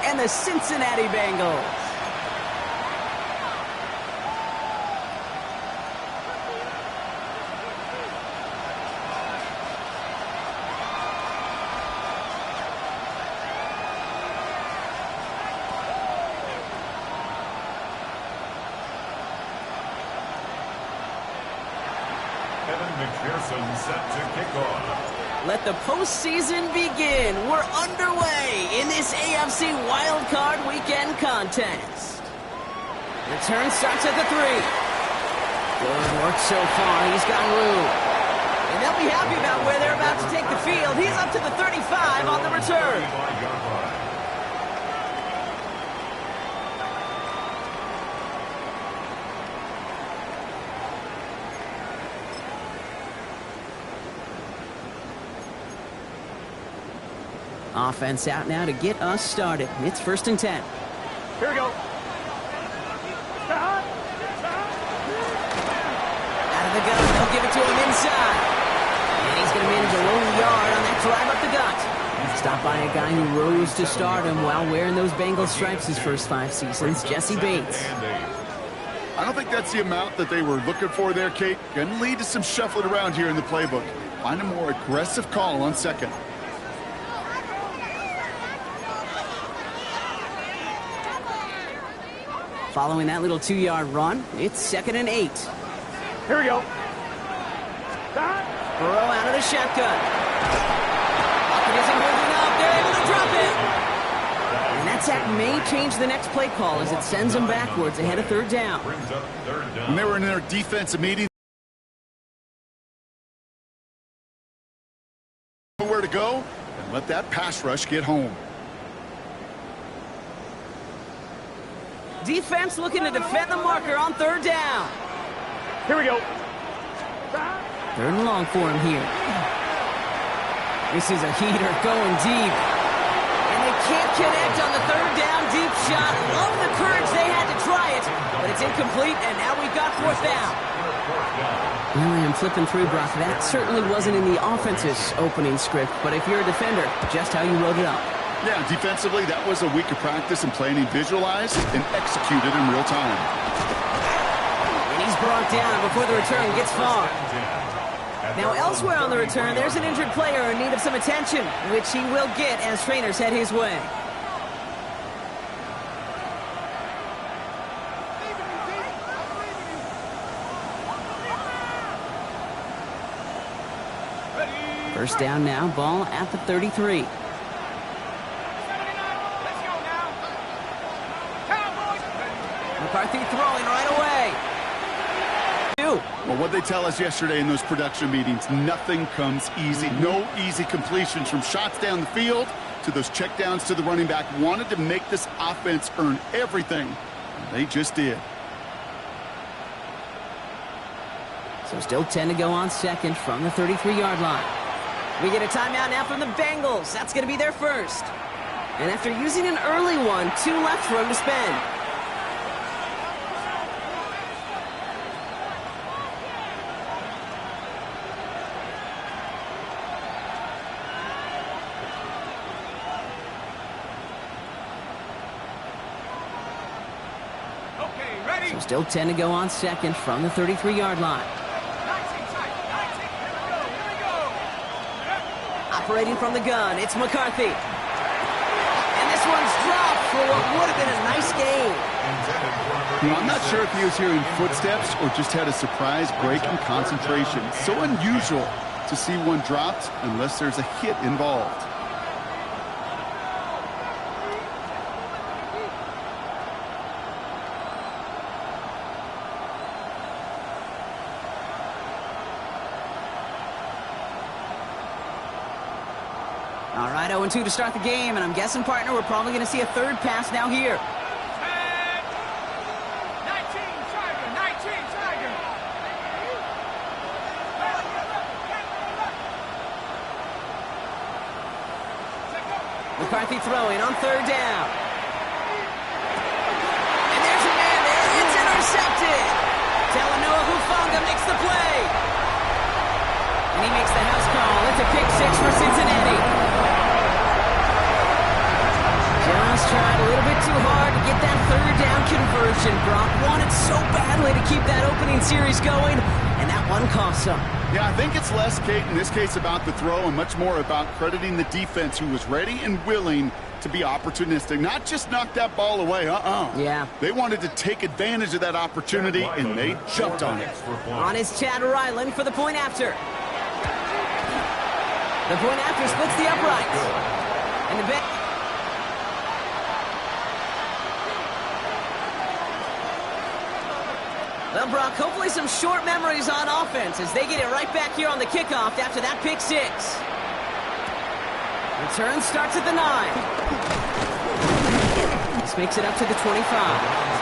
and the Cincinnati Bengals. Set to kick off. Let the postseason begin. We're underway in this AFC Wildcard Weekend contest. The turn starts at the 3. Good work so far. He's got room. And they'll be happy about where they're about to take the field. He's up to the 35 on the return. Offense out now to get us started. It's 1st and 10. Here we go. Out of the gun. They'll give it to him inside. And he's going to manage a low yard on that drive up the gut. Stopped by a guy who rose to stardom while wearing those Bengals stripes his first 5 seasons, Jesse Bates. I don't think that's the amount that they were looking for there, Kate. Going to lead to some shuffling around here in the playbook. Find a more aggressive call on 2nd. Following that little 2-yard run, it's 2nd and 8. Here we go. Burrow out of the shotgun. Pocket isn't moving up. They're able to drop it. And that sack may change the next play call as it sends them backwards ahead of 3rd down. When they were in their defensive meeting, nowhere to go, and let that pass rush get home. Defense looking to defend the marker on 3rd down. Here we go. 3rd and long for him here. This is a heater going deep. And they can't connect on the 3rd down deep shot. Love the courage they had to try it, but it's incomplete, and now we've got 4th down. Well, I am flipping through, Brock. That certainly wasn't in the offense's opening script, but if you're a defender, just how you wrote it up. Yeah, defensively, that was a week of practice and planning visualized and executed in real time. And he's brought down before the return gets far. Now, elsewhere on the return, there's an injured player in need of some attention, which he will get as trainers head his way. First down now, ball at the 33. McCarthy throwing right away. Well, what they tell us yesterday in those production meetings, nothing comes easy. No easy completions from shots down the field to those checkdowns to the running back. Wanted to make this offense earn everything. They just did. So still 10 to go on 2nd from the 33-yard line. We get a timeout now from the Bengals. That's going to be their first. And after using an early one, 2 left for him to spend. So still 10 to go on 2nd from the 33-yard line. Operating from the gun, it's McCarthy. And this one's dropped for what would have been a nice game. I'm not sure if he was hearing footsteps or just had a surprise break in concentration. So unusual to see one dropped unless there's a hit involved. All right, 0-2 to start the game, and I'm guessing, partner, we're probably going to see a 3rd pass now here. 19 Tiger. McCarthy throwing on 3rd down. And there's a man there. It's intercepted. Talanoa Hufanga makes the play. And he makes the house call. It's a pick 6 for Cincinnati. Just tried bit too hard to get that third down conversion. Brock wanted so badly to keep that opening series going, and that one cost him. Yeah, I think it's less, Kate, in this case about the throw and much more about crediting the defense who was ready and willing to be opportunistic. Not just knock that ball away, Yeah. They wanted to take advantage of that opportunity, and they jumped on it. On is Chad Ryland for the point after. The point after splits the uprights. And the Well, Brock, hopefully some short memories on offense as they get it right back here on the kickoff after that pick six. Return starts at the 9. This makes it up to the 25.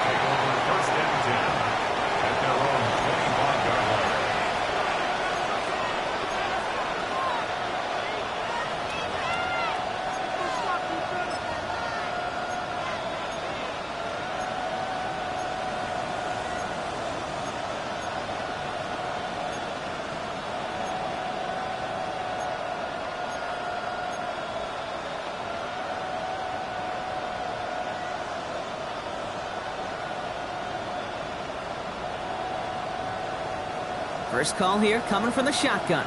First call here coming from the shotgun.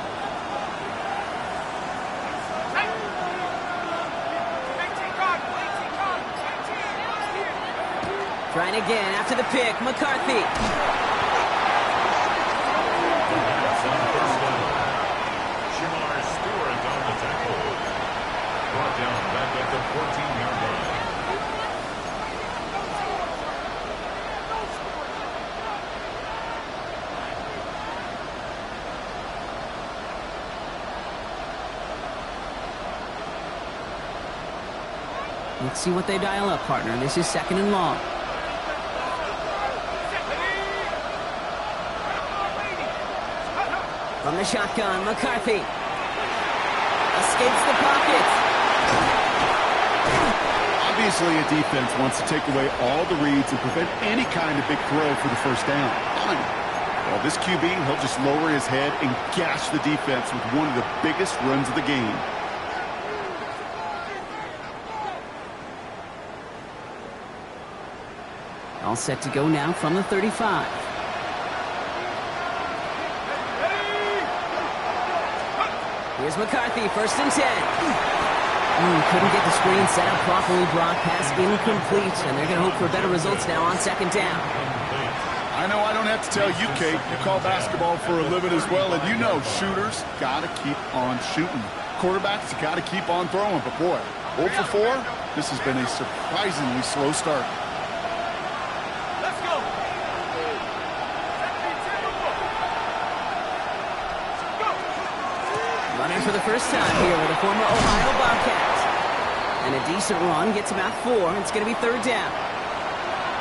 Trying again after the pick, McCarthy. Brought down back at the 14-yard line. Let's see what they dial up, partner. This is second and long. From the shotgun, McCarthy. Escapes the pocket. Obviously, a defense wants to take away all the reads and prevent any kind of big throw for the first down. Fine. Well, this QB, he'll just lower his head and gash the defense with one of the biggest runs of the game. All set to go now from the 35. Here's McCarthy, first and 10. Couldn't get the screen set up properly, Brock. Pass incomplete, and they're going to hope for better results now on second down. I know I don't have to tell you, Kate. You call basketball for a living as well, and you know shooters got to keep on shooting. Quarterbacks got to keep on throwing, but boy, 0 for 4, this has been a surprisingly slow start. Running for the first time here with a former Ohio Bobcat. And a decent run gets about 4. It's going to be third down.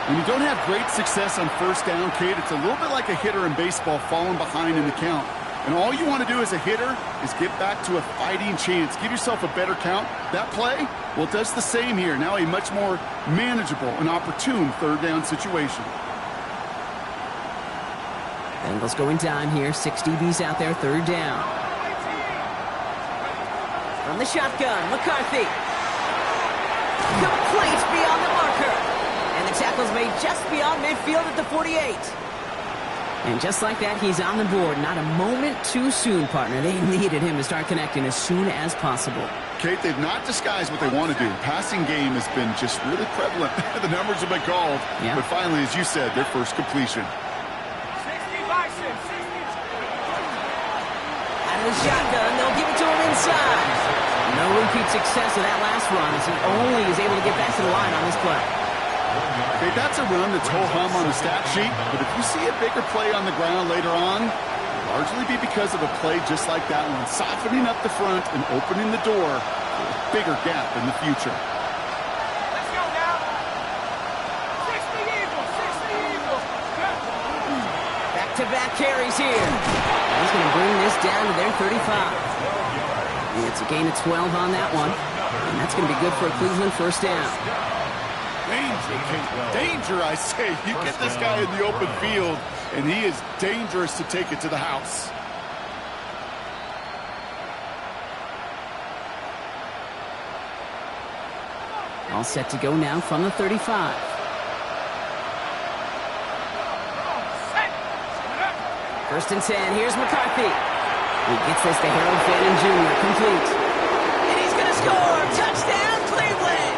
When you don't have great success on first down, Kate, it's a little bit like a hitter in baseball falling behind in the count. And all you want to do as a hitter is get back to a fighting chance. Give yourself a better count. That play, well, it does the same here. Now a much more manageable and opportune third down situation. Bengals going down here. 6 DBs out there, third down. From the shotgun, McCarthy. Complete beyond the marker. And the tackle's made just beyond midfield at the 48. And just like that, he's on the board. Not a moment too soon, partner. They needed him to start connecting as soon as possible. Kate, they've not disguised what they want to do. Passing game has been just really prevalent. The numbers have been called. Yeah. But finally, as you said, their first completion. Out of the shotgun, they'll give it to him inside. No repeat success of that last run as he only is able to get back to the line on this play. Okay, that's a run that's ho-hum on the stat sheet, but if you see a bigger play on the ground later on, it'll largely be because of a play just like that one, softening up the front and opening the door for a bigger gap in the future. Let's go now. 60 Eagles, 60 Eagles. Back-to-back carries here. He's going to bring this down to their 35. It's a gain of 12 on that one, and that's going to be good for a Cleveland first down. Danger, Kate. Danger, I say. You get this guy in the open field, and he is dangerous to take it to the house. All set to go now from the 35. First and 10. Here's McCarthy. He gets this to Harold Fannin Jr. Complete. And he's going to score. Touchdown, Cleveland.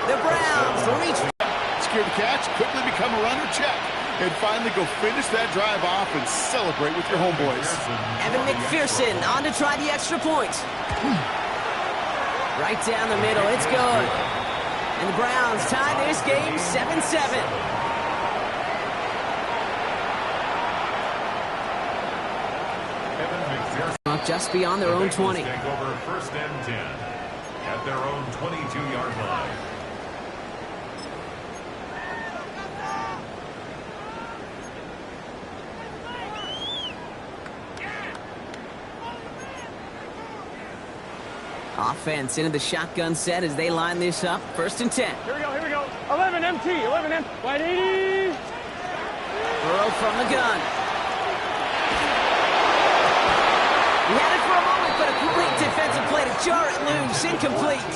The Browns reach. Scared to catch, quickly become a runner, check. And finally go finish that drive off and celebrate with your homeboys. Evan McPherson on to try the extra point. Right down the middle. It's good. And the Browns tie this game 7-7. Just beyond their own 20. Take over first and 10 at their own 22-yard line. Offense into the shotgun set as they line this up. First and 10. Here we go, here we go. 11 MT, 11 MT. Wide 80. Burrow from the gun. He had it for a moment, but a great defensive play to jar it loose. Incomplete.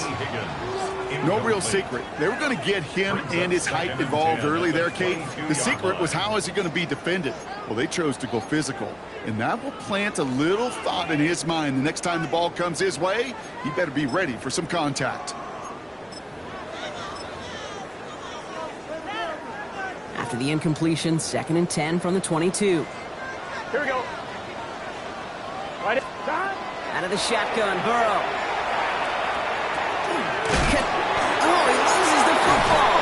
No real secret. They were going to get him and his height involved early there, Kate. The secret was, how is he going to be defended? Well, they chose to go physical, and that will plant a little thought in his mind. The next time the ball comes his way, he better be ready for some contact. After the incompletion, second and 10 from the 22. Here we go. Wide. Out of the shotgun, Burrow. Oh, he loses the football.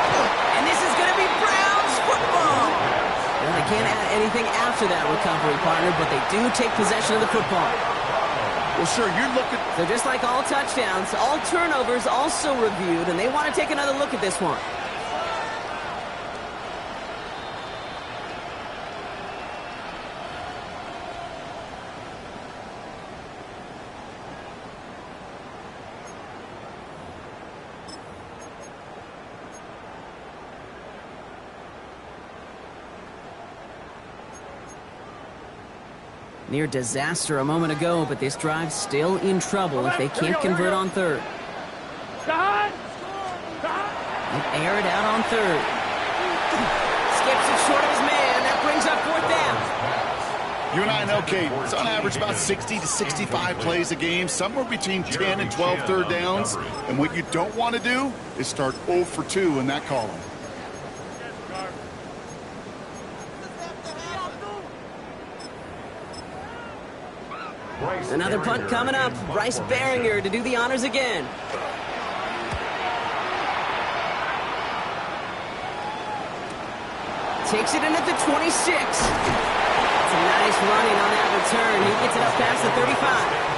And this is going to be Browns football. Well, they can't add anything after that recovery, partner, but they do take possession of the football. Well, sure, you're looking. So just like all touchdowns, all turnovers also reviewed, and they want to take another look at this one. Near disaster a moment ago, but this drive's still in trouble if they can't convert on third. Stop! And air it out on third. Skips it short of his man. That brings up fourth down. You and I know, Kate, it's on average about 60 to 65 plays a game, somewhere between 10 and 12 third downs. And what you don't want to do is start 0 for 2 in that column. Another punt coming up. Bryce Behringer to do the honors again. Takes it in at the 26. It's a nice running on that return. He gets it up past the 35.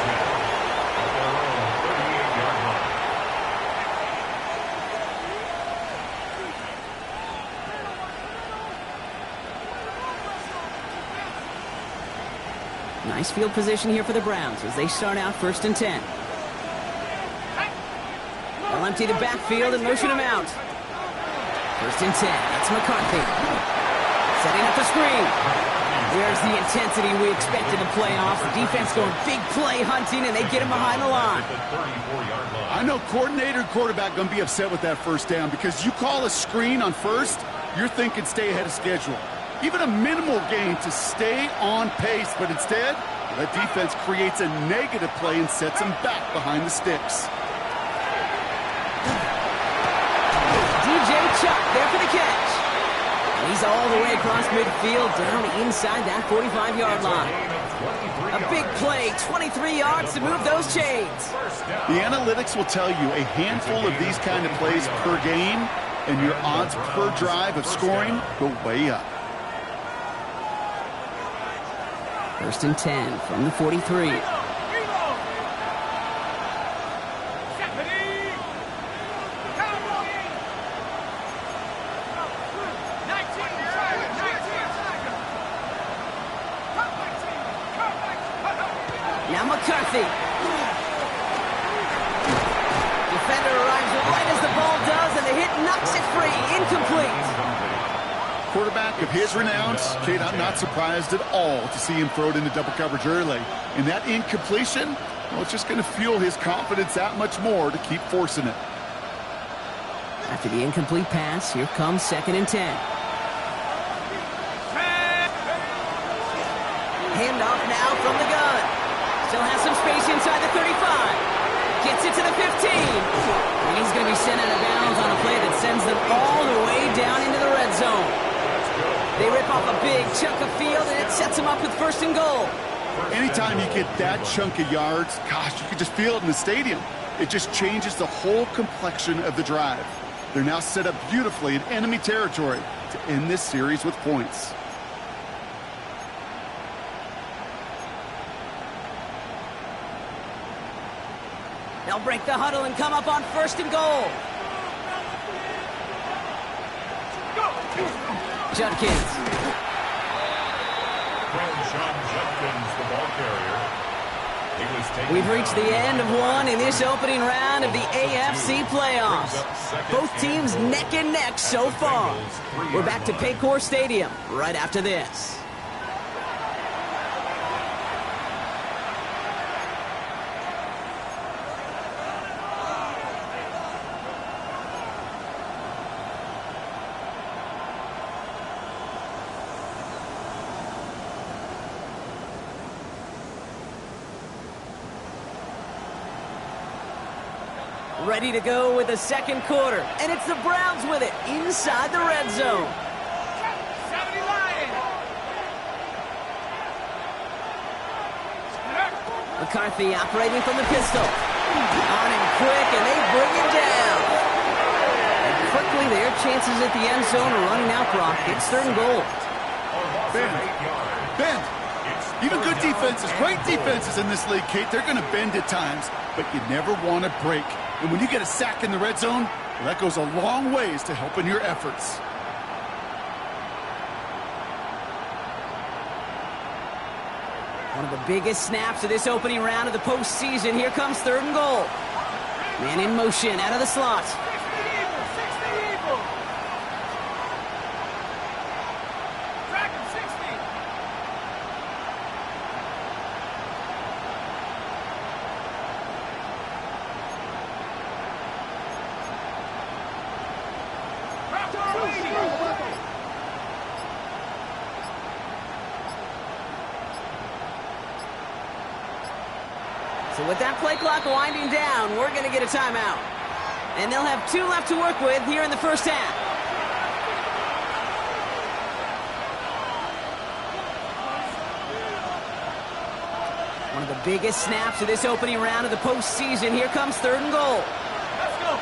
Nice field position here for the Browns as they start out first and 10. They'll empty the backfield and motion him out. First and 10. That's McCarthy. Setting up the screen. There's the intensity we expected to play off. The defense going big play hunting, and they get him behind the line. I know coordinator and quarterback going to be upset with that first down because you call a screen on first, you're thinking stay ahead of schedule. Even a minimal gain to stay on pace, but instead, that defense creates a negative play and sets them back behind the sticks. DJ Chuck there for the catch. And he's all the way across midfield down inside that 45-yard line. A big play, 23 yards to move those chains. The analytics will tell you a handful of these kind of plays per game, and your odds per drive of scoring go way up. First and 10 from the 43. Now McCarthy. Defender arrives right as the ball does, and the hit knocks it free. Incomplete. Quarterback of his renounce, Kate, I'm not surprised at all to see him throw it into double coverage early. And that incompletion, well, it's just going to fuel his confidence that much more to keep forcing it. After the incomplete pass, here comes 2nd and 10. Handoff now from the gun. Still has some space inside the 35. Gets it to the 15. And he's going to be sent out of bounds on a play that sends them all the way down into the red zone. They rip off a big chunk of field, and it sets them up with 1st and goal. Anytime you get that chunk of yards, gosh, you can just feel it in the stadium. It just changes the whole complexion of the drive. They're now set up beautifully in enemy territory to end this series with points. They'll break the huddle and come up on 1st and goal. Judkins. Sean Judkins, the ball carrier. We've reached the end of one in this opening round of the AFC playoffs. Both teams neck and neck so far. We're back to Paycor Stadium right after this. Ready to go with the 2nd quarter, and it's the Browns with it inside the red zone. McCarthy operating from the pistol. On him quick, and they bring him down. And quickly, their chances at the end zone are running out, Brock. It's 3rd and goal. Bend. Even good defenses, great defenses in this league, Kate, they're going to bend at times, but you never want to break. And when you get a sack in the red zone, well, that goes a long ways to helping your efforts. One of the biggest snaps of this opening round of the postseason. Here comes 3rd and goal. Man in motion out of the slot. So with that play clock winding down, we're going to get a timeout. And they'll have 2 left to work with here in the 1st half. One of the biggest snaps of this opening round of the postseason. Here comes 3rd and goal. Let's go.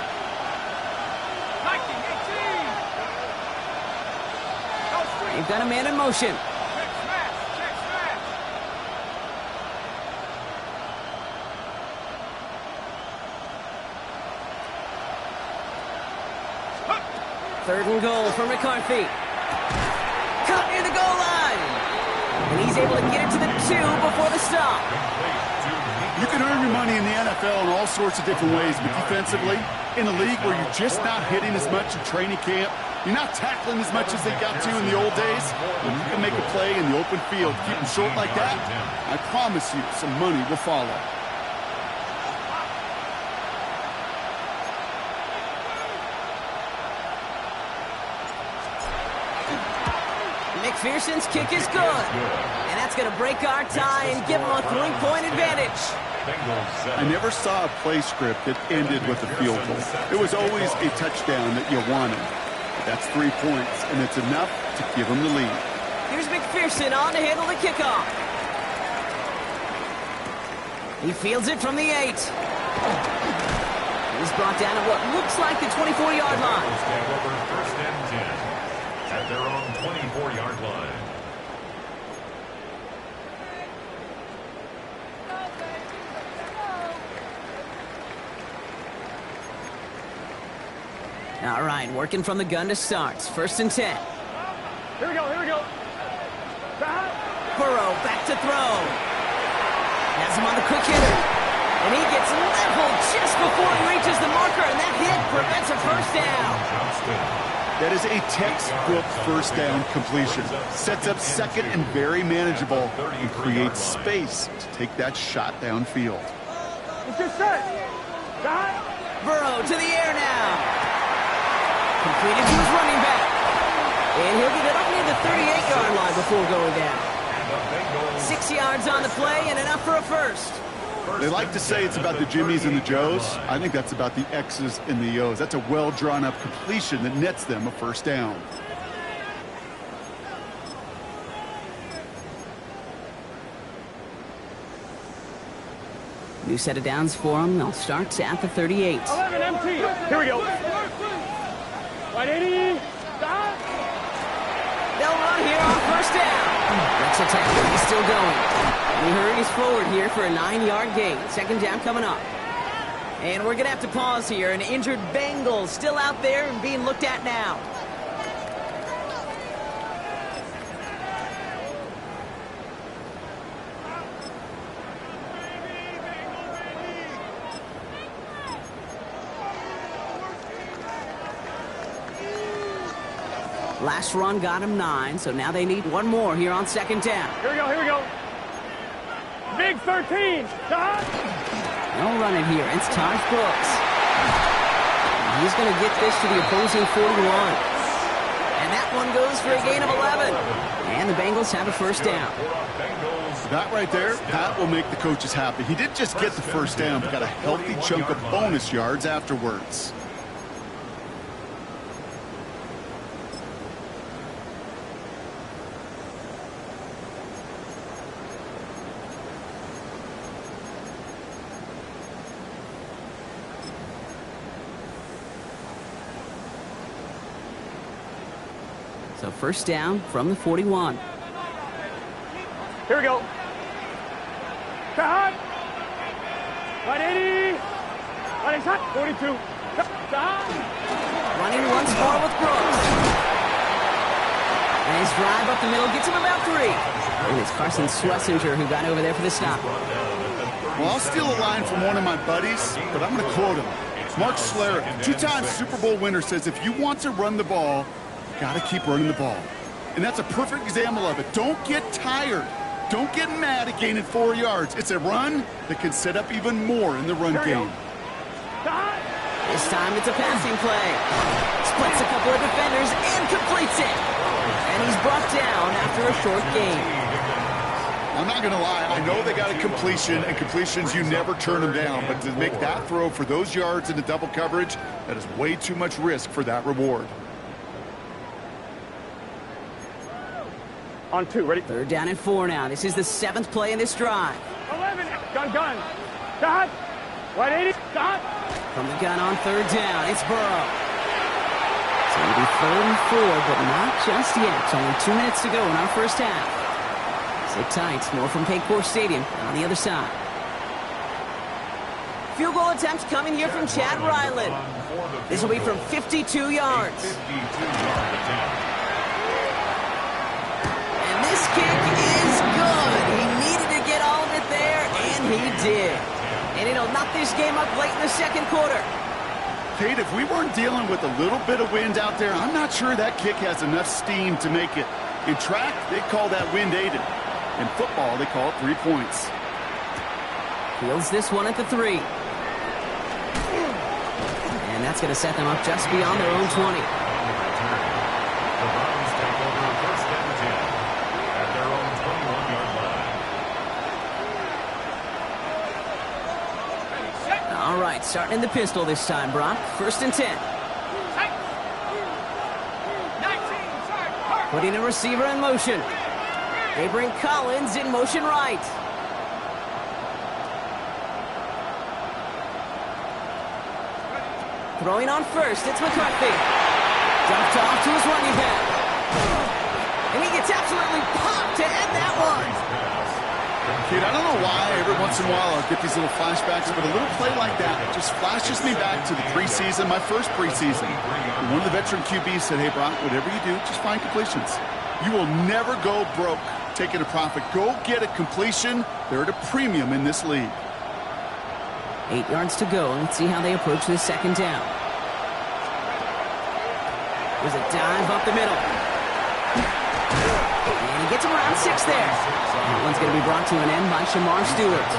19, 18. They've got a man in motion. Check smash. Check smash. 3rd and goal for McCarthy. Caught near the goal line. And he's able to get it to the 2 before the stop. You can earn your money in the NFL in all sorts of different ways, but defensively, in a league where you're just not hitting as much in training camp, you're not tackling as much as they got to in the old days, when you can make a play in the open field, keep them short like that, I promise you some money will follow. McPherson's kick is good. And that's going to break our tie and give them a 3-point advantage. I never saw a play script that ended with a field goal. It was always a touchdown that you wanted. But that's 3 points, and it's enough to give them the lead. Here's McPherson on to handle the kickoff. He fields it from the 8. He's brought down at what looks like the 24-yard line. First and 10 at their own 24-yard line. All right, working from the gun to start. 1st and 10. Here we go, here we go. Burrow back to throw. Has him on the quick hitter. And he gets leveled just before he reaches the marker, and that hit prevents a first down. That is a textbook first down completion. Sets up second and very manageable and creates space to take that shot downfield. It's just set. Burrow to the air now. Feed it to his running back. And he'll get it up near the 38-yard line before going down. 6 yards on the play and enough for a first. They like to say it's about the Jimmies and the Joes. I think that's about the X's and the O's. That's a well-drawn-up completion that nets them a first down. New set of downs for them. They'll start at the 38. 11 empty. Here we go. Wide 80. Stop. They'll run here on first down. That's a tackle. He's still going. And he hurries forward here for a 9-yard gain. Second down coming up. And we're going to have to pause here. An injured Bengals still out there and being looked at now. Last run got him 9, so now they need one more here on second down. Here we go, here we go. Big 13. Stop. They'll run it here. It's Taj Brooks. He's going to get this to the opposing 41. And that one goes for a gain of 11. And the Bengals have a first down. That right there, that will make the coaches happy. He didn't just get the first down, but got a healthy chunk of bonus yards afterwards. So first down from the 41. Here we go. Cut. 180. 42. Stop. Running once more with Brooks. Nice drive up the middle. Gets him about 3. And it's Carson Schlesinger who got over there for the stop. Well, I'll steal a line from one of my buddies, but I'm going to quote him. Mark Schlereth, 2-time Super Bowl winner, says if you want to run the ball, got to keep running the ball. And that's a perfect example of it. Don't get tired. Don't get mad at gaining 4 yards. It's a run that can set up even more in the run game. This time it's a passing play. Splits a couple of defenders and completes it. And he's brought down after a short gain. I'm not going to lie. I know they got a completion, and completions, you never turn them down. But to make that throw for those yards into double coverage, that is way too much risk for that reward. On 2, ready? Third down and 4 now. This is the 7th play in this drive. 11. Gun. Stop. 180. Stop. From the gun on third down, it's Burrow. So it'll be 3rd and 4, but not just yet. It's only 2 minutes to go in our first half. Sit tight. More from Paycor Stadium on the other side. Field goal attempt coming here from Chad Ryland. This will be from 52 yards. 52-yard attempt. This kick is good. He needed to get all of it there, and he did. And it'll knock this game up late in the second quarter. Kate, if we weren't dealing with a little bit of wind out there, I'm not sure that kick has enough steam to make it. In track, they call that wind aided. In football, they call it 3 points. Fields this one at the 3. And that's going to set them up just beyond their own 20. All right, starting in the pistol this time, Brock. 1st and 10. Putting a receiver in motion. They bring Collins in motion right. Throwing on first, it's McCarthy. Dumped off to his running back. And he gets absolutely popped to end that one. Kid, I don't know why every once in a while I'll get these little flashbacks, but a little play like that just flashes me back to the preseason, my first preseason. And one of the veteran QBs said, hey, Brock, whatever you do, just find completions. You will never go broke taking a profit. Go get a completion. They're at a premium in this league. 8 yards to go. Let's see how they approach this second down. There's a dive up the middle. And he gets around 6 there. That one's going to be brought to an end by Shamar Stewart.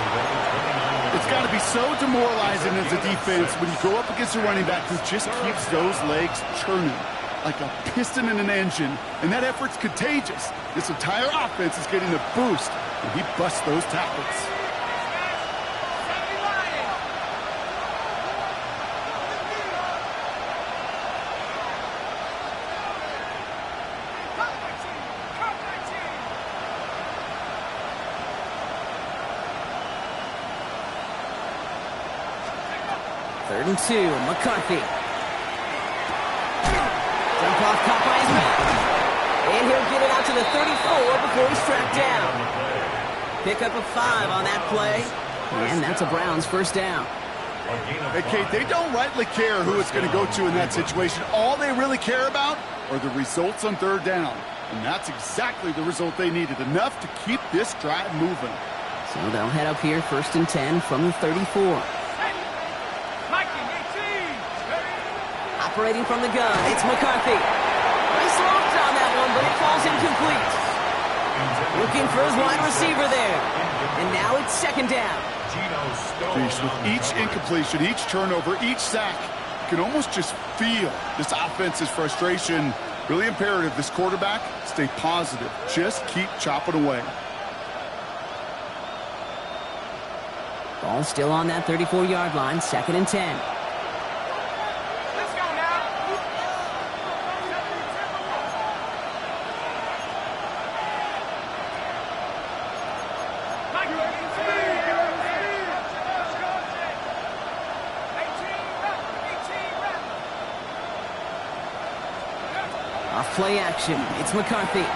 It's got to be so demoralizing as a defense when you go up against a running back who just keeps those legs churning like a piston in an engine, and that effort's contagious. This entire offense is getting a boost when he busts those tackles. Third and 2, McCarthy. Jump off, caught by his man. And he'll get it out to the 34 before he's tracked down. Pick up a 5 on that play. And that's a Browns first down. Hey, Kate, they don't rightly care who it's going to go to in that situation. All they really care about are the results on third down. And that's exactly the result they needed, enough to keep this drive moving. So they'll head up here, first and 10 from the 34. Operating from the gun, it's McCarthy. Nice loft on that one, but it falls incomplete. Looking for his wide receiver there. And now it's second down. With each incompletion, each turnover, each sack, you can almost just feel this offense's frustration. Really imperative, this quarterback, stay positive. Just keep chopping away. Ball still on that 34-yard line, second and 10. Play action. It's McCarthy. Made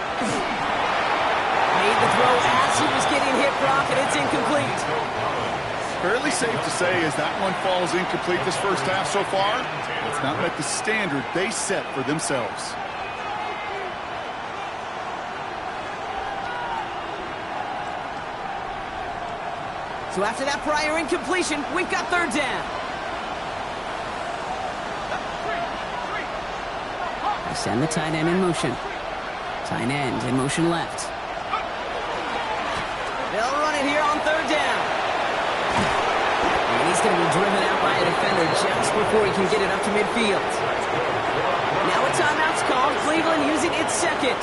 the throw as he was getting hit, Brock, and it's incomplete. Fairly safe to say as that one falls incomplete this first half so far, it's not met the standard they set for themselves. So after that prior incompletion, we've got third down. Send the tight end in motion. Tight end in motion left. They'll run it here on third down. And he's going to be driven out by a defender just before he can get it up to midfield. Now a timeout's called. Cleveland using its second.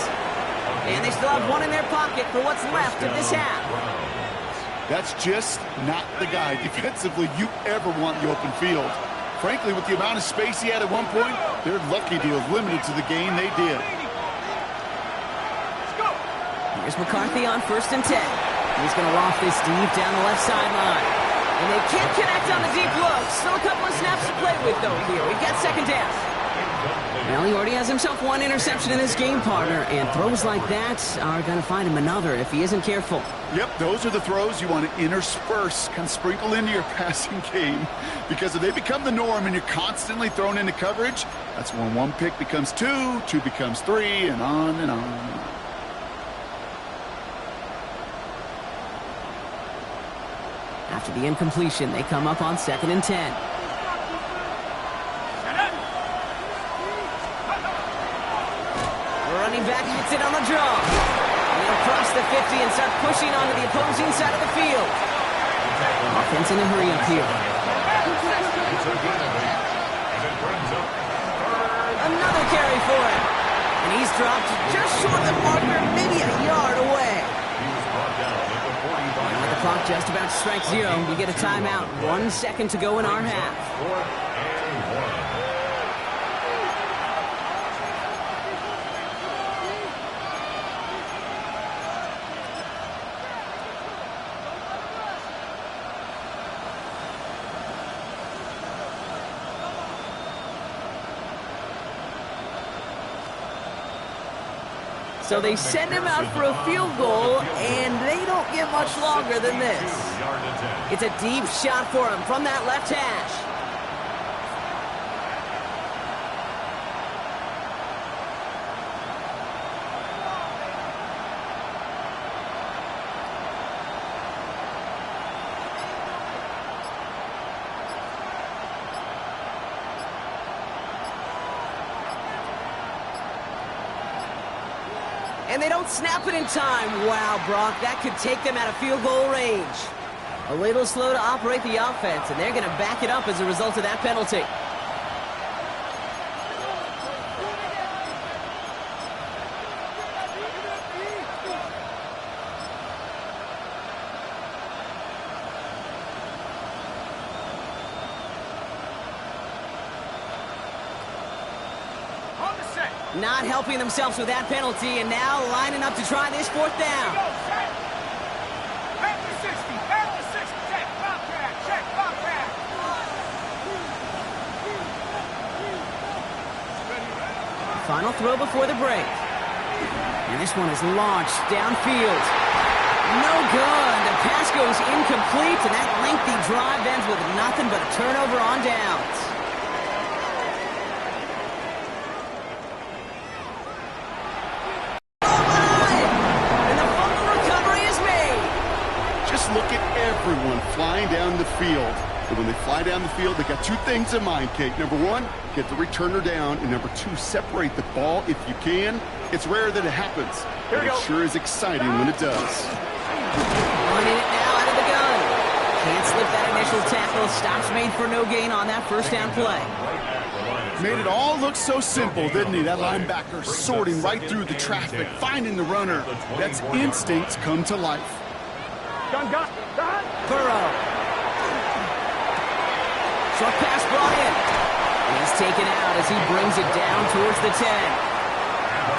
And they still have one in their pocket for what's left of this half. That's just not the guy defensively you ever want in the open field. Frankly, with the amount of space he had at one point, they're lucky to have limited to the game they did. Here's McCarthy on first and 10. He's going to loft this deep down the left sideline. And they can't connect on the deep look. Still a couple of snaps to play with, though, here. We've got second down. Well, he already has himself one interception in this game, partner. And throws like that are going to find him another if he isn't careful. Yep, those are the throws you want to intersperse, kind of sprinkle into your passing game. Because if they become the norm and you're constantly thrown into coverage, that's when one pick becomes two, two becomes three, and on and on and on. After the incompletion, they come up on second and 10. The running back gets it on the draw. They'll cross the 50 and start pushing onto the opposing side of the field. Offense in a hurry up here. Another carry for him. And he's dropped just short of the marker, maybe a yard away. And with the clock just about to strike zero, we get a timeout. 1 second to go in our half. So they send him out for a field goal, and they don't get much longer than this. It's a deep shot for him from that left hash. And they don't snap it in time. Wow, Brock, that could take them out of field goal range. A little slow to operate the offense, and they're going to back it up as a result of that penalty. Not helping themselves with that penalty, and now lining up to try this fourth down. Final throw before the break. And this one is launched downfield. No good. The pass goes incomplete, and that lengthy drive ends with nothing but a turnover on downs. Look at everyone flying down the field. And when they fly down the field, they got two things in mind, Kate. Number one, get the returner down. And number two, separate the ball if you can. It's rare that it happens, but it sure is exciting when it does. Running it now out of the gun. Can't slip that initial tackle. Stops made for no gain on that first down play. Made it all look so simple, didn't he? That linebacker sorting right through the traffic, finding the runner. That's instincts come to life. Burrow. Short pass brought in. He's taken out as he brings it down towards the 10.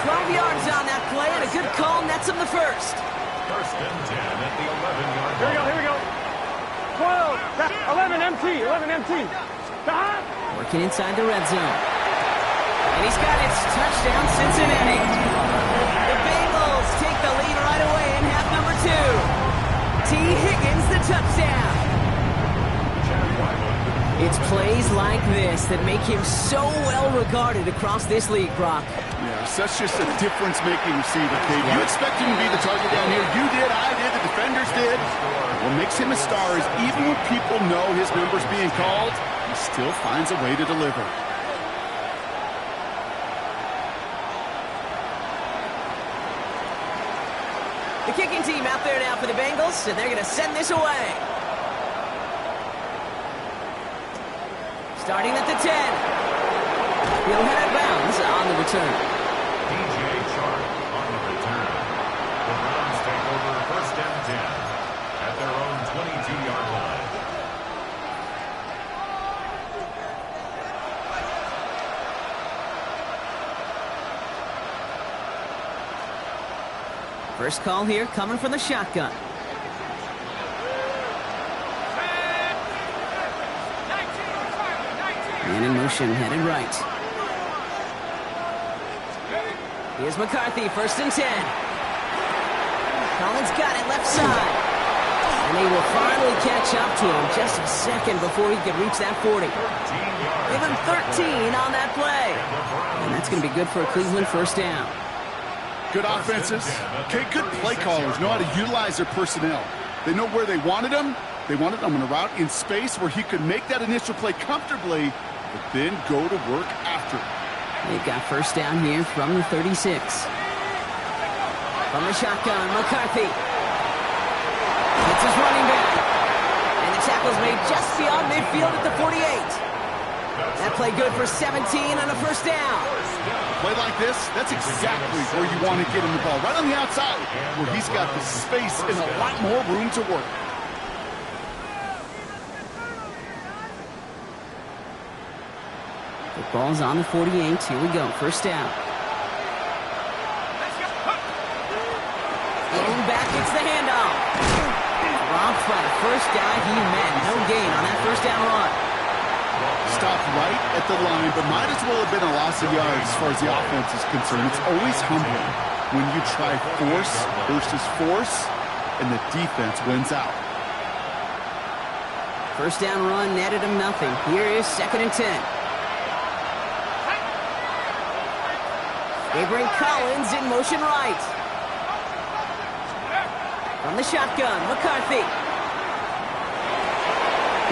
12 yards on that play, and a good call nets him the first. First and 10 at the 11-yard line. Here we go. 12, 11 empty, 11 empty. Working inside the red zone. And he's got it. Touchdown, Cincinnati. The Bengals take the lead right away in half number 2. T. Higgins, the touchdown. It's plays like this that make him so well regarded across this league, Brock. Yeah, such just a difference-making receiver, Kate. You expect him to be the target down here. You did, I did, the defenders did. What makes him a star is even when people know his number's being called, he still finds a way to deliver. The kicking team out there now for the Bengals, and they're going to send this away. Starting at the 10. He'll head out of bounds on the return. DJ Chark on the return. The Browns take over first and 10 at their own 22-yard line. First call here coming from the shotgun. Man in motion, headed right. Here's McCarthy, first and 10. Collins got it left side. And he will finally catch up to him just a second before he can reach that 40. Give him 13 on that play. And that's going to be good for a Cleveland first down. Good offenses. Okay, good play callers know how to utilize their personnel. They know where they wanted them. They wanted them on a route in space where he could make that initial play comfortably, but then go to work after. They've got first down here from the 36. From the shotgun, McCarthy. It's his running back. And the tackle's made just beyond midfield at the 48. That play good for 17 on a first down. Play like this, that's exactly where you want to get him the ball. Right on the outside, where he's got the space and a lot more room to work. The ball's on the 48. Here we go. First down. Going back, it's the handoff. Dropped by the first guy he met. No gain on that first down run. Stopped right at the line, but might as well have been a loss of yards as far as the offense is concerned. It's always humbling when you try force versus force, and the defense wins out. First down run netted him nothing. Here is second and 10. They bring Collins in motion right. From the shotgun, McCarthy.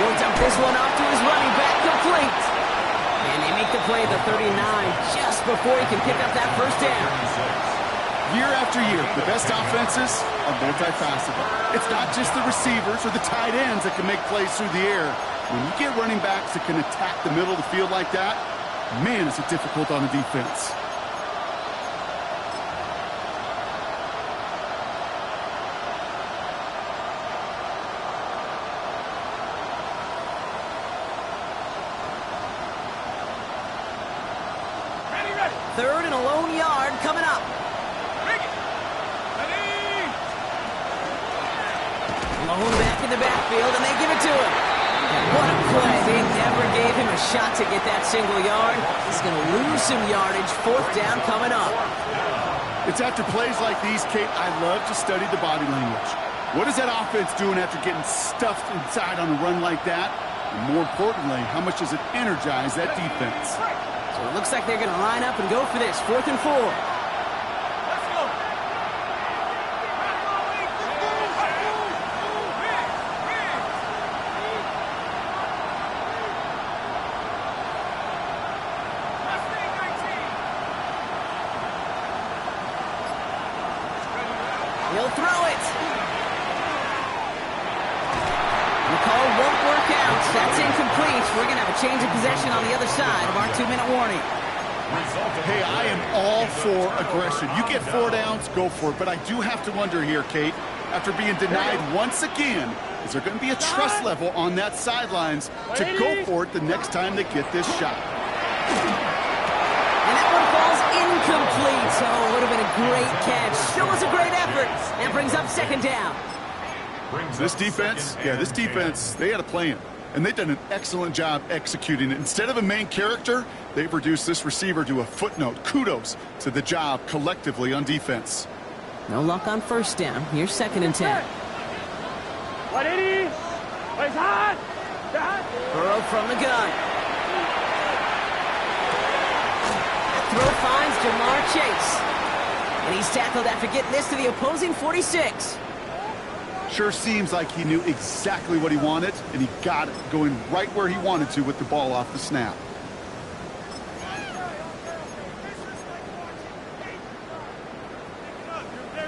He'll dump this one off to his running back, complete. And they make the play at the 39 just before he can pick up that first down. Year after year, the best offenses are multifaceted. It's not just the receivers or the tight ends that can make plays through the air. When you get running backs that can attack the middle of the field like that, man, is it difficult on the defense. Third and a lone yard coming up. Lone back in the backfield, and they give it to him. What a play. They never gave him a shot to get that single yard. He's going to lose some yardage. Fourth down coming up. It's after plays like these, Kate, I love to study the body language. What is that offense doing after getting stuffed inside on a run like that? And more importantly, how much does it energize that defense? So it looks like they're going to line up and go for this. 4th and 4. He'll throw it. The call won't work out. That's incomplete. We're going to have a change of possession on the other side of our 2-minute warning. Hey, I am all for aggression. You get 4 downs, go for it. But I do have to wonder here, Kate, after being denied once again, is there going to be a trust level on that sidelines to go for it the next time they get this shot? And that one falls incomplete. Oh, it would have been a great catch. Still was a great effort. And brings up 2nd down. This defense, they had a plan. And they've done an excellent job executing it. Instead of a main character, they've reduced this receiver to a footnote. Kudos to the job collectively on defense. No luck on 1st down. Here's 2nd and 10. 180. Plays hot. Burrow from the gun. Throw finds Jamar Chase. And he's tackled after getting this to the opposing 46. Sure seems like he knew exactly what he wanted, and he got it, going right where he wanted to with the ball off the snap.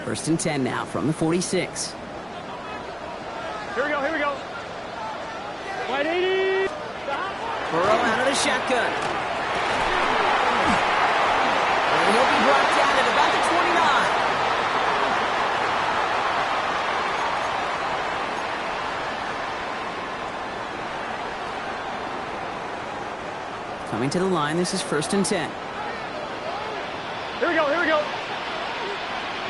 First and 10 now from the 46. Here we go. 180. Burrow out of the shotgun. And he'll be brought down at about the 29. Coming to the line, this is 1st and 10. Here we go.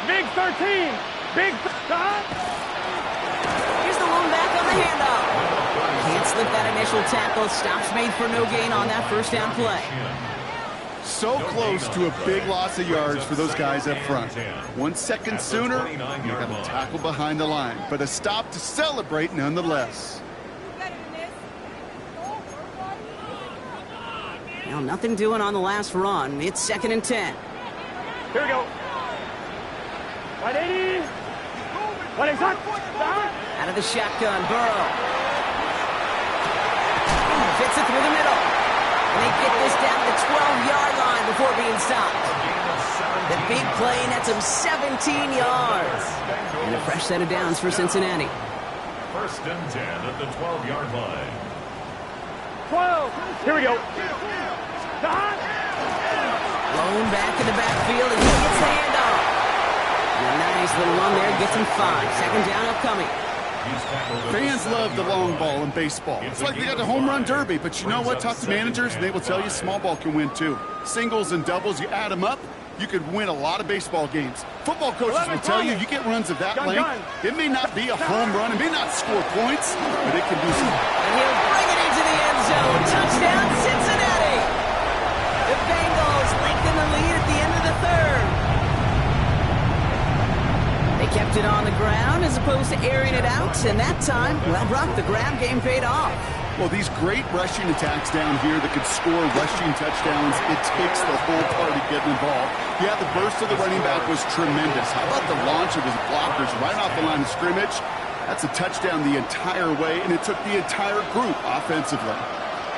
Big 13. Big stop. Here's the lone back on the handoff. Can't slip that initial tackle. Stops made for no gain on that 1st down play. So close to a big loss of yards for those guys up front. 1 second sooner, you got a tackle behind the line. But a stop to celebrate nonetheless. Now, nothing doing on the last run. It's 2nd and 10. Here we go. 180. Out of the shotgun, Burrow. Fits it through the middle. And they get this down to the 12-yard line before being stopped. The big play nets him 17 yards. And a fresh set of downs for Cincinnati. 1st and 10 at the 12-yard line. 12. Here we go. Lone back in the backfield, and he gets the handoff. And a nice little run there, gets him 5. 2nd down upcoming. Fans love the long ball in baseball. It's like they got the home run derby, but you know what? Talk to managers, and they will tell you small ball can win too. Singles and doubles, you add them up, you could win a lot of baseball games. Football coaches will tell you get runs of that length. It may not be a home run, it may not score points, but it can do something. And he'll bring it into the end zone. Touchdown, Cincinnati! The Bengals lengthen the lead at the end of the 3rd. They kept it on the ground as opposed to airing it out, and that time, well, Brock, the ground game paid off. Well, these great rushing attacks down here that could score rushing touchdowns, it takes the whole party getting involved. Yeah, the burst of the running back was tremendous. How about the launch of his blockers right off the line of scrimmage? That's a touchdown the entire way, and it took the entire group offensively.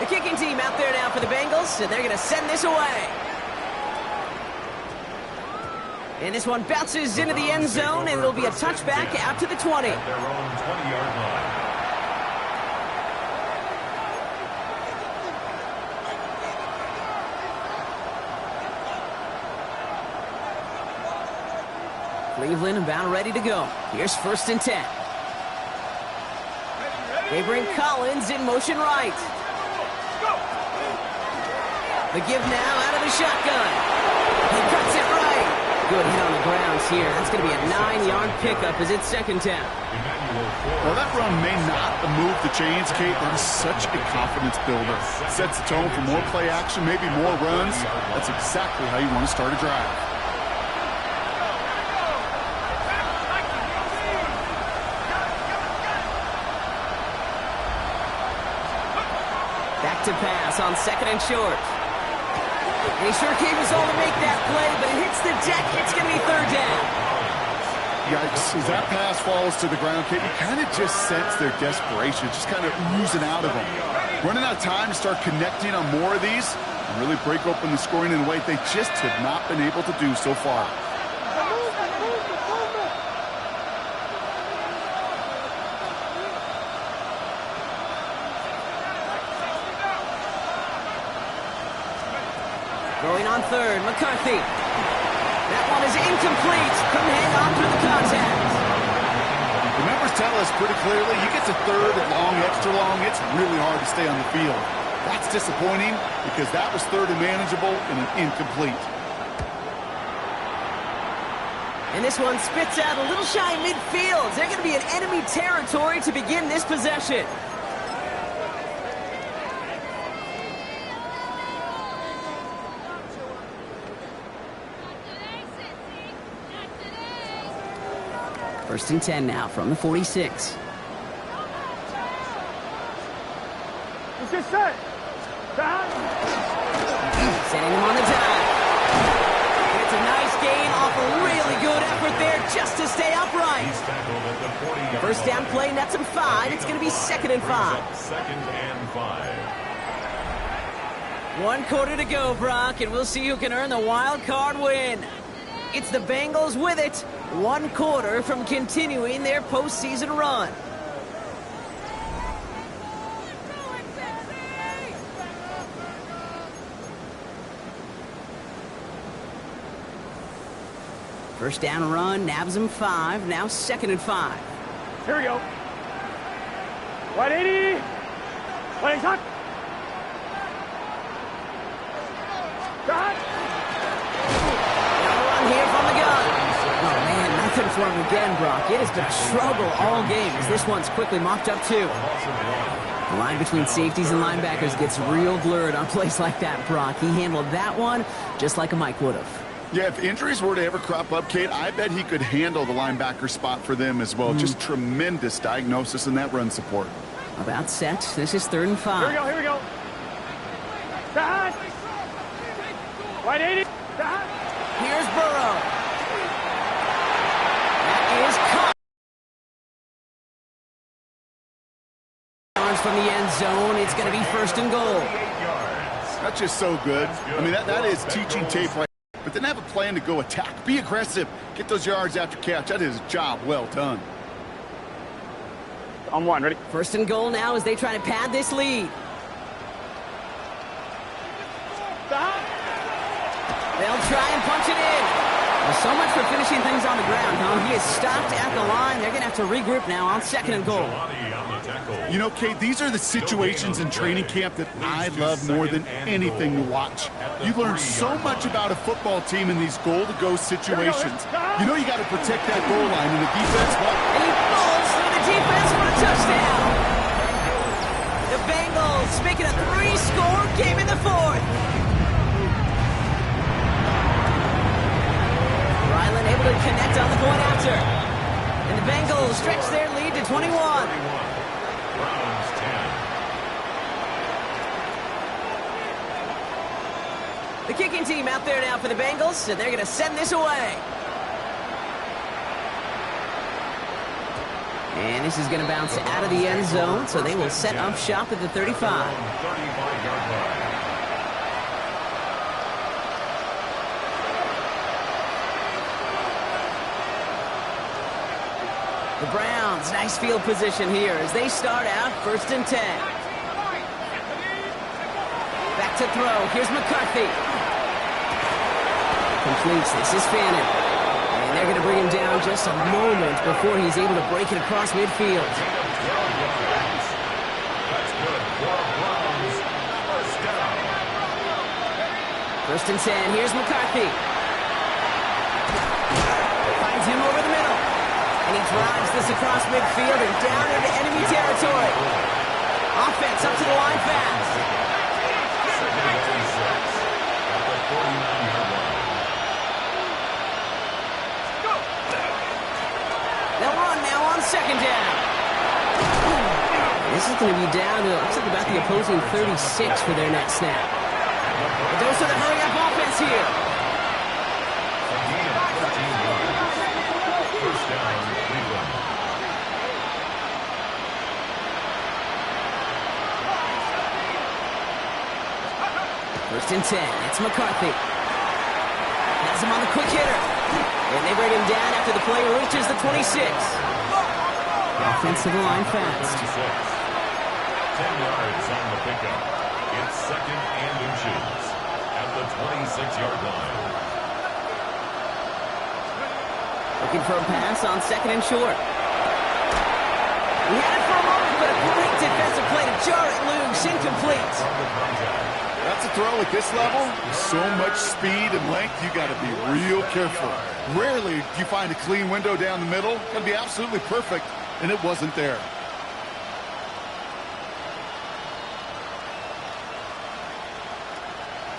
The kicking team out there now for the Bengals, and they're going to send this away. And this one bounces into the end zone, and it'll be a touchback out to the 20. At their own 20-yard line. Cleveland about ready to go. Here's 1st and 10. They bring Collins in motion right. The give now out of the shotgun. He cuts it right. Good hit on the grounds here. That's going to be a 9-yard pickup as it's 2nd down. Well, that run may not move the chains, Kate, but it's such a confidence builder. Sets the tone for more play action, maybe more runs. That's exactly how you want to start a drive. Back to pass on 2nd and short. They sure gave us all to make that play, but it hits the deck. It's going to be 3rd down. Yikes. As that pass falls to the ground, Kate, you kind of just sense their desperation, just kind of oozing out of them. Running out of time to start connecting on more of these and really break open the scoring in a way they just have not been able to do so far. Going on 3rd, McCarthy. That one is incomplete. Couldn't hang on through the contact. The numbers tell us pretty clearly, you get to 3rd and long, extra long, it's really hard to stay on the field. That's disappointing because that was 3rd and manageable and an incomplete. And this one spits out a little shy midfield. They're going to be in enemy territory to begin this possession. First and 10 now from the 46. Let's get set. Sending them on the dive. It's a nice gain off a really good effort there just to stay upright. He's tackled at the 40-yard First down line. play nets him 5. It's going to be 2nd and 5. 2nd and 5. 1 quarter to go, Brock, and we'll see who can earn the wild card win. It's the Bengals with it. 1 quarter from continuing their postseason run. First down run, nabs him 5. Now 2nd and 5. Here we go. 180. Playing time. Got. Run here from the gun. Oh, man, nothing for him again, Brock. It has been a struggle all game as this one's quickly mopped up, too. The line between safeties and linebackers gets real blurred on plays like that, Brock. He handled that one just like a Mike would have. Yeah, if injuries were to ever crop up, Kate, I bet he could handle the linebacker spot for them as well. Just tremendous diagnosis in that run support. About set. This is 3rd and 5. Here we go. Here we go. Got. 180. Got. Here's Burrow. That is caught. From the end zone, it's going to be 1st and goal. That's just so good. I mean, that is teaching tape right. But then have a plan to go attack. Be aggressive. Get those yards after catch. That is a job well done. On 1. Ready? 1st and goal now as they try to pad this lead. They'll try and punch it in. Well, so much for finishing things on the ground, huh? He is stopped at the line. They're going to have to regroup now on 2nd and goal. You know, Kate, these are the situations in training camp that I love more than anything to watch. You learn so much about a football team in these goal-to-go situations. You know you got to protect that goal line in the defense. Well, and he falls through the defense for a touchdown. The Bengals making a 3-score game in the 4th. Ryland able to connect on the point after. And the Bengals stretch their lead to 21. Browns 10. The kicking team out there now for the Bengals, and they're going to send this away. And this is going to bounce out of the end zone, so they will set up shop at the 35. 35-yard line. The Browns, nice field position here as they start out 1st and 10. Back to throw. Here's McCarthy. Completes. This is Fannin. And they're going to bring him down just a moment before he's able to break it across midfield. That's good for Browns. First down. 1st and 10. Here's McCarthy. Finds him over the middle. And he drives this across midfield and down into enemy territory. Offense up to the line fast. Second and 6 at the 49-yard line. They'll run now on 2nd down. This is going to be down to, looks like about the opposing 36 for their next snap. But those are the hurry-up offense here. First down, Cleveland. First and 10. It's McCarthy. Has him on the quick hitter. And they bring him down after the play reaches the 26. Offensive line fast. 10 yards on the pickup. It's 2nd and inches at the 26-yard line. Looking for a pass on 2nd and short. He had it for a moment, but a great defensive play to jar it loose. Incomplete. That's a throw at this level. With so much speed and length, you got to be real careful. Rarely do you find a clean window down the middle. It'd be absolutely perfect, and it wasn't there.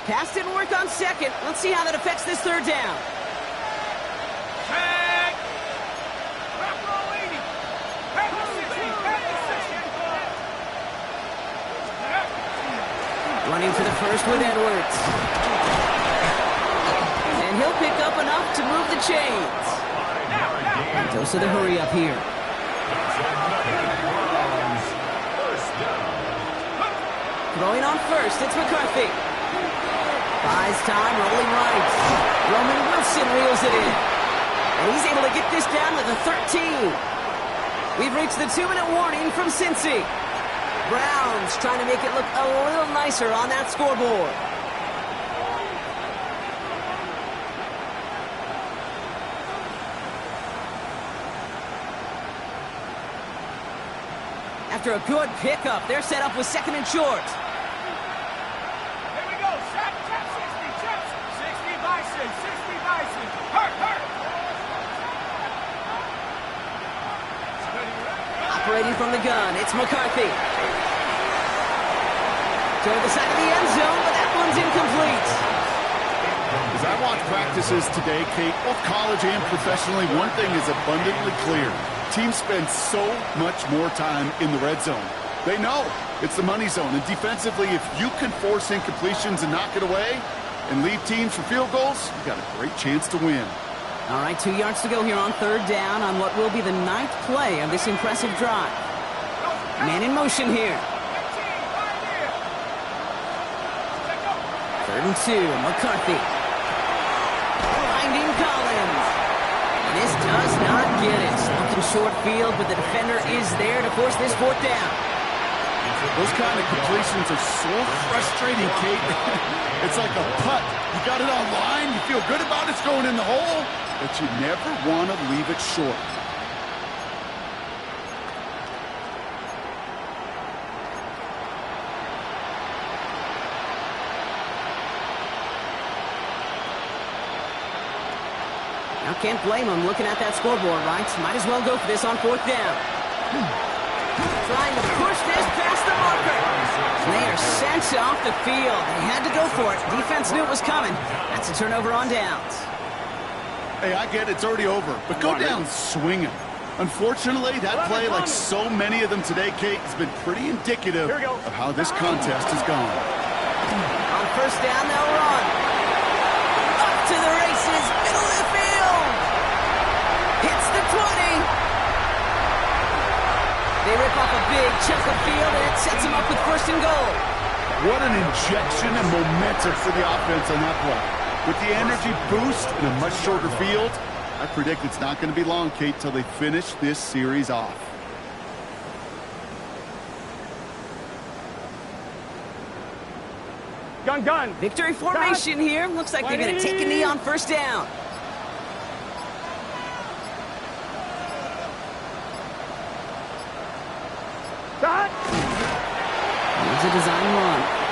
Pass didn't work on 2nd. Let's see how that affects this 3rd down. Running for the first with Edwards. And he'll pick up enough to move the chains. Dose of the hurry up here. Throwing on 1st, it's McCarthy. Buys time, rolling right. Roman Wilson reels it in. And he's able to get this down to the 13. We've reached the 2-minute warning from Cincy. Browns trying to make it look a little nicer on that scoreboard. After a good pickup, they're set up with 2nd and short. Here we go. Trap 60. Trap 60 Bison. 60 Bison. Hurt. Operating from the gun, it's McCarthy. Toward the side of the end zone, but that one's incomplete. As I watch practices today, Kate, both college and professionally, one thing is abundantly clear. Teams spend so much more time in the red zone. They know it's the money zone. And defensively, if you can force incompletions and knock it away and leave teams for field goals, you've got a great chance to win. All right, 2 yards to go here on 3rd down on what will be the 9th play of this impressive drive. Man in motion here. 3rd and 2, McCarthy. Finding Collins. This does not get it. Looking short field, but the defender is there to force this 4th down. Those kind of completions are so frustrating, Kate. It's like a putt. You got it on line, you feel good about it's going in the hole, but you never want to leave it short. Now can't blame him looking at that scoreboard, right? Might as well go for this on 4th down. Trying to push this past the marker. They are sent off the field. They had to go for it. Defense knew it was coming. That's a turnover on downs. Hey, I get it's already over, but go down swinging. Unfortunately, that play, like so many of them today, Kate, has been pretty indicative of how this contest has gone. On 1st down, they'll run. Up to the races, middle of the field. Hits the 20. They rip off a big chunk of field, and it sets them up with 1st and goal. What an injection and momentum for the offense on that play. With the energy boost in a much shorter field, I I predict it's not going to be long, Kate, till they finish this series off. Gun. Victory formation here. Looks like they're going to take a knee on first down. Shot. Here's a design run.